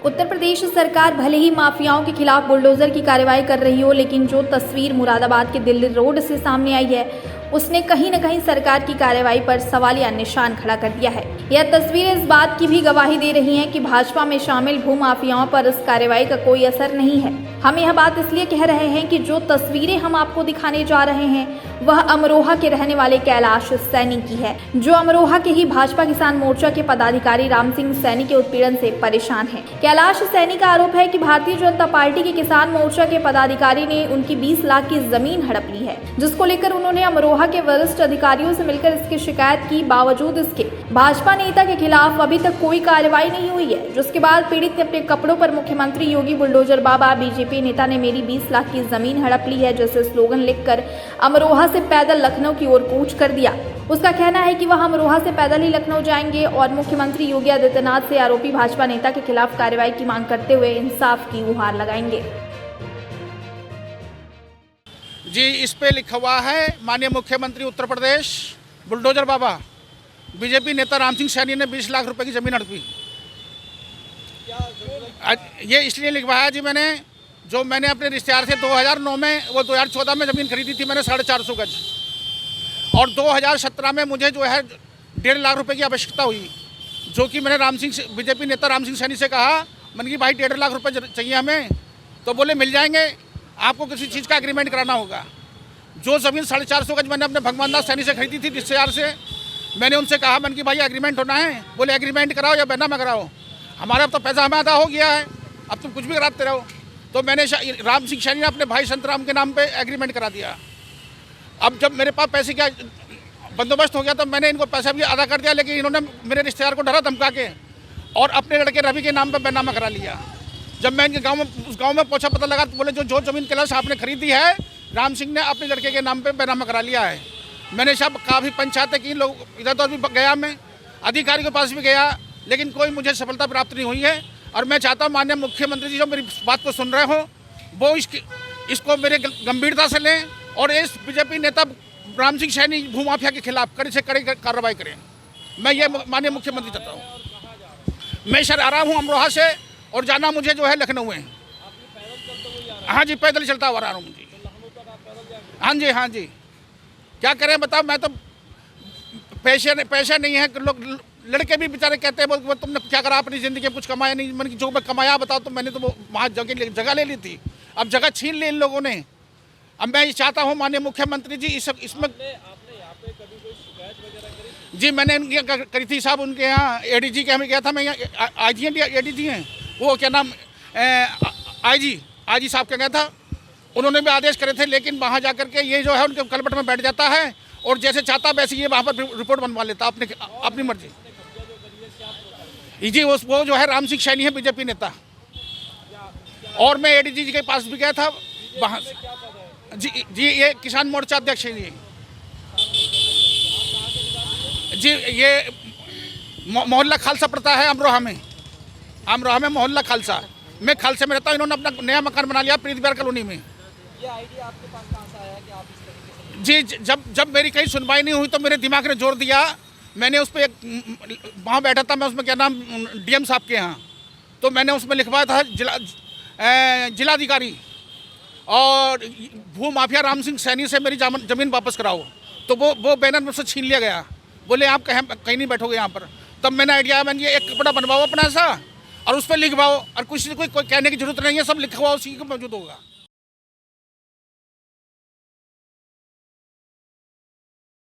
उत्तर प्रदेश सरकार भले ही माफियाओं के खिलाफ बुलडोजर की कार्रवाई कर रही हो, लेकिन जो तस्वीर मुरादाबाद के दिल्ली रोड से सामने आई है उसने कहीं न कहीं सरकार की कार्रवाई पर सवालिया निशान खड़ा कर दिया है। यह तस्वीरें इस बात की भी गवाही दे रही हैं कि भाजपा में शामिल भूमाफियाओं पर इस कार्रवाई का कोई असर नहीं है। हम यह बात इसलिए कह रहे हैं कि जो तस्वीरें हम आपको दिखाने जा रहे हैं वह अमरोहा के रहने वाले कैलाश सैनी की है, जो अमरोहा के ही भाजपा किसान मोर्चा के पदाधिकारी राम सिंह सैनी के उत्पीड़न से परेशान हैं। कैलाश सैनी का आरोप है कि भारतीय जनता पार्टी के किसान मोर्चा के पदाधिकारी ने उनकी 20 लाख की जमीन हड़प ली है, जिसको लेकर उन्होंने अमरोहा के वरिष्ठ अधिकारियों से मिलकर इसकी शिकायत की। बावजूद इसके भाजपा नेता के खिलाफ अभी तक कोई कार्रवाई नहीं हुई है, जिसके बाद पीड़ित ने अपने कपड़ों पर मुख्यमंत्री योगी बुलडोजर बाबा, बीजेपी नेता ने मेरी 20 लाख की जमीन हड़प ली है जैसे स्लोगन लिखकर अमरोहा से पैदल लखनऊ की ओर कूच कर दिया। उसका कहना है कि वह अमरोहा से पैदल ही लखनऊ जाएंगे और मुख्यमंत्री योगी आदित्यनाथ से आरोपी भाजपा नेता के खिलाफ कार्रवाई की मांग करते हुए इंसाफ की गुहार लगाएंगे। जी, इस पे लिखा हुआ है माननीय मुख्यमंत्री उत्तर प्रदेश बुलडोजर बाबा, बीजेपी नेता राम सिंह सैनी ने 20 लाख रुपए की जमीन हड़पी। ये इसलिए लिखवाया जी मैंने अपने रिश्तेदार से 2009 में, वो 2014 में ज़मीन खरीदी थी मैंने 450 गज, और 2017 में मुझे जो है 1.5 लाख रुपए की आवश्यकता हुई, जो कि मैंने बीजेपी नेता राम सिंह सैनी से कहा, मैंने कि भाई 1.5 लाख रुपए चाहिए हमें, तो बोले मिल जाएंगे, आपको किसी चीज़ का एग्रीमेंट कराना होगा। जो ज़मीन 450 गज मैंने अपने भगवान दास सैनी से खरीदी थी रिश्तेदार से, मैंने उनसे कहा, मैंने कि भाई एग्रीमेंट होना है, बोले एग्रीमेंट कराओ या बैनामा कराओ, हमारा अब तो पैसा हमें आधा हो गया है, अब तुम कुछ भी कराते रहो। तो मैंने राम सिंह सैनी ने अपने भाई संतराम के नाम पे एग्रीमेंट करा दिया। अब जब मेरे पास पैसे का बंदोबस्त हो गया तो मैंने इनको पैसा भी अदा कर दिया, लेकिन इन्होंने मेरे रिश्तेदार को डरा धमका के और अपने लड़के रवि के नाम पे बैनामा करा लिया। जब मैं इनके उस गाँव में पहुँचा, पता लगा तो बोले जो ज़मीन कैलाश आपने खरीदी है राम सिंह ने अपने लड़के के नाम पर बैनामा करा लिया है। मैंने सब काफ़ी पंचायतें की, लोग इधर उधर भी गया, मैं अधिकारी के पास भी गया, लेकिन कोई मुझे सफलता प्राप्त नहीं हुई है। और मैं चाहता हूँ माननीय मुख्यमंत्री जी जो मेरी बात को सुन रहे हो वो इसको मेरे गंभीरता से लें और इस बीजेपी नेता राम सिंह सैनी भूमाफिया के खिलाफ कड़ी से कड़ी कार्रवाई करें। मैं ये माननीय मुख्यमंत्री चाहता हूँ। मैं सर आ रहा हूँ अमरोहा से और जाना मुझे जो है लखनऊ है। हाँ जी, पैदल चलता हुआ रहा हूँ जी। हाँ जी, क्या करें बताओ, मैं तो पैसे नहीं है, लोग लड़के भी बेचारे कहते हैं वो तुमने क्या करा अपनी ज़िंदगी में, कुछ कमाया नहीं। मैंने जो मैं कमाया बताओ, तो मैंने तो वो वहाँ जगह ले ली थी, अब जगह छीन ली इन लोगों ने। अब मैं ये चाहता हूँ माननीय मुख्यमंत्री जी इसमें आपने यहाँ पे कभी कोई शिकायत वगैरह करी? जी मैंने उनके करी थी साहब, उनके यहाँ एडीजी के हमें गया था, मैं यहाँ एडीजी हैं वो क्या नाम आईजी साहब के गया था, उन्होंने भी आदेश करे थे, लेकिन वहाँ जा करके ये जो है उनके कलपट में बैठ जाता है और जैसे चाहता वैसे ये वहाँ पर रिपोर्ट बनवा लेता अपनी मर्जी। जी वो जो है राम सिंह सैनी है बीजेपी नेता, और मैं एडीजी जी के पास भी गया था वहाँ। जी ये किसान मोर्चा अध्यक्ष है जी। ये मोहल्ला खालसा पड़ता है अमरोहा में मोहल्ला खालसा। मैं खालसा में रहता हूँ, इन्होंने अपना नया मकान बना लिया प्रीत बिहार कॉलोनी में। ये आइडिया आपके पास कहाँ से आया कि आप इस तरीके से? जी जब मेरी कहीं सुनवाई नहीं हुई तो मेरे दिमाग ने जोर दिया, मैंने उस पर वहाँ बैठा था मैं, उसमें क्या नाम डीएम साहब के यहाँ, तो मैंने उसमें लिखवाया था जिलाधिकारी और भूमाफिया राम सिंह सैनी से मेरी ज़मीन वापस कराओ। तो वो बैनर मुझसे छीन लिया गया, बोले आप कहीं नहीं बैठोगे यहाँ पर। तब मैंने आइडिया, मैंने ये एक कपड़ा बनवाओ अपना सा और उस पर लिखवाओ, और कुछ कोई कहने की जरूरत नहीं है, सब लिखवाओ, उसी को मौजूद होगा।